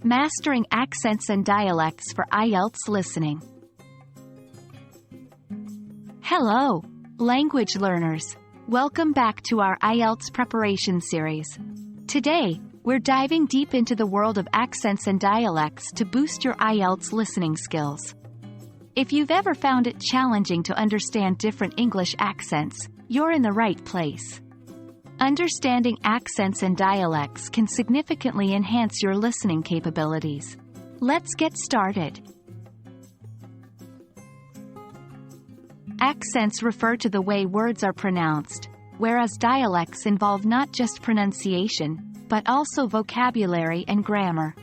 Mastering Accents and Dialects for IELTS Listening. Hello, language learners. Welcome back to our IELTS preparation series. Today, we're diving deep into the world of accents and dialects to boost your IELTS listening skills. If you've ever found it challenging to understand different English accents, you're in the right place. Understanding accents and dialects can significantly enhance your listening capabilities. Let's get started. Accents refer to the way words are pronounced, whereas dialects involve not just pronunciation, but also vocabulary and grammar.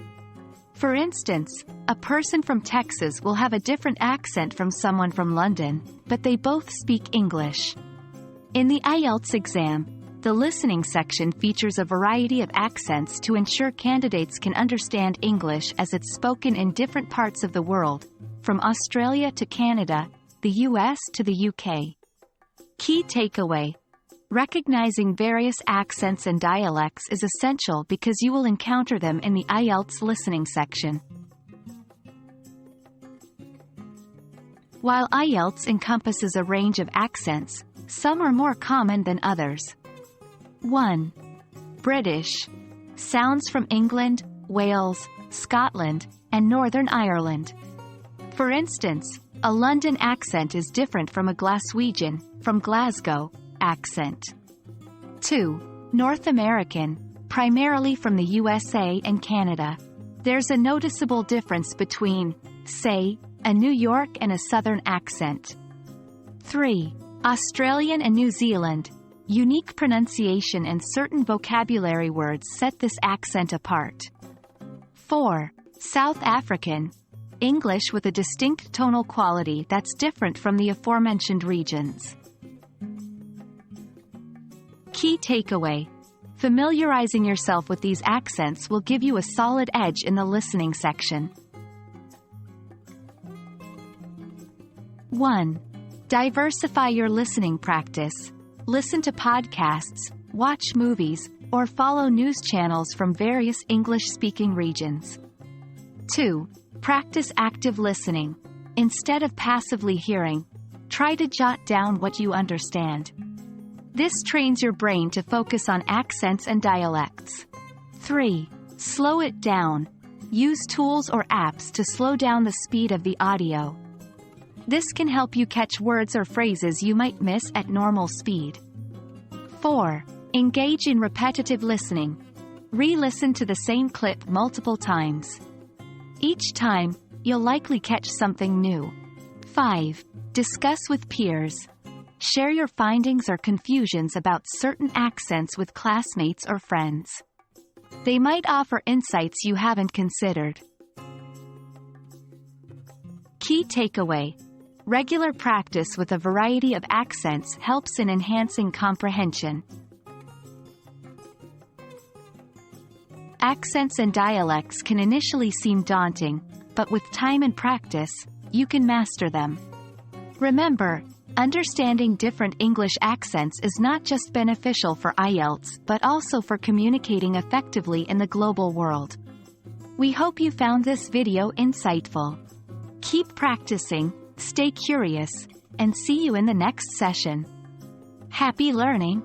For instance, a person from Texas will have a different accent from someone from London, but they both speak English. In the IELTS exam, the listening section features a variety of accents to ensure candidates can understand English as it's spoken in different parts of the world, from Australia to Canada, the US to the UK. Key takeaway: recognizing various accents and dialects is essential because you will encounter them in the IELTS listening section. While IELTS encompasses a range of accents, some are more common than others. 1. British. Sounds from England, Wales, Scotland, and Northern Ireland. For instance, a London accent is different from a Glaswegian, from Glasgow, accent. 2. North American, primarily from the USA and Canada. There's a noticeable difference between, say, a New York and a Southern accent. 3. Australian and New Zealand. Unique pronunciation and certain vocabulary words set this accent apart. 4. South African. English with a distinct tonal quality that's different from the aforementioned regions. Key takeaway: familiarizing yourself with these accents will give you a solid edge in the listening section. 1. Diversify your listening practice. Listen to podcasts, watch movies, or follow news channels from various English-speaking regions. 2. Practice active listening. Instead of passively hearing, try to jot down what you understand. This trains your brain to focus on accents and dialects. 3. Slow it down. Use tools or apps to slow down the speed of the audio. This can help you catch words or phrases you might miss at normal speed. 4. Engage in repetitive listening. Re-listen to the same clip multiple times. Each time, you'll likely catch something new. 5. Discuss with peers. Share your findings or confusions about certain accents with classmates or friends. They might offer insights you haven't considered. Key takeaway: regular practice with a variety of accents helps in enhancing comprehension. Accents and dialects can initially seem daunting, but with time and practice, you can master them. Remember, understanding different English accents is not just beneficial for IELTS but also for communicating effectively in the global world. We hope you found this video insightful. Keep practicing, stay curious, and see you in the next session. Happy learning!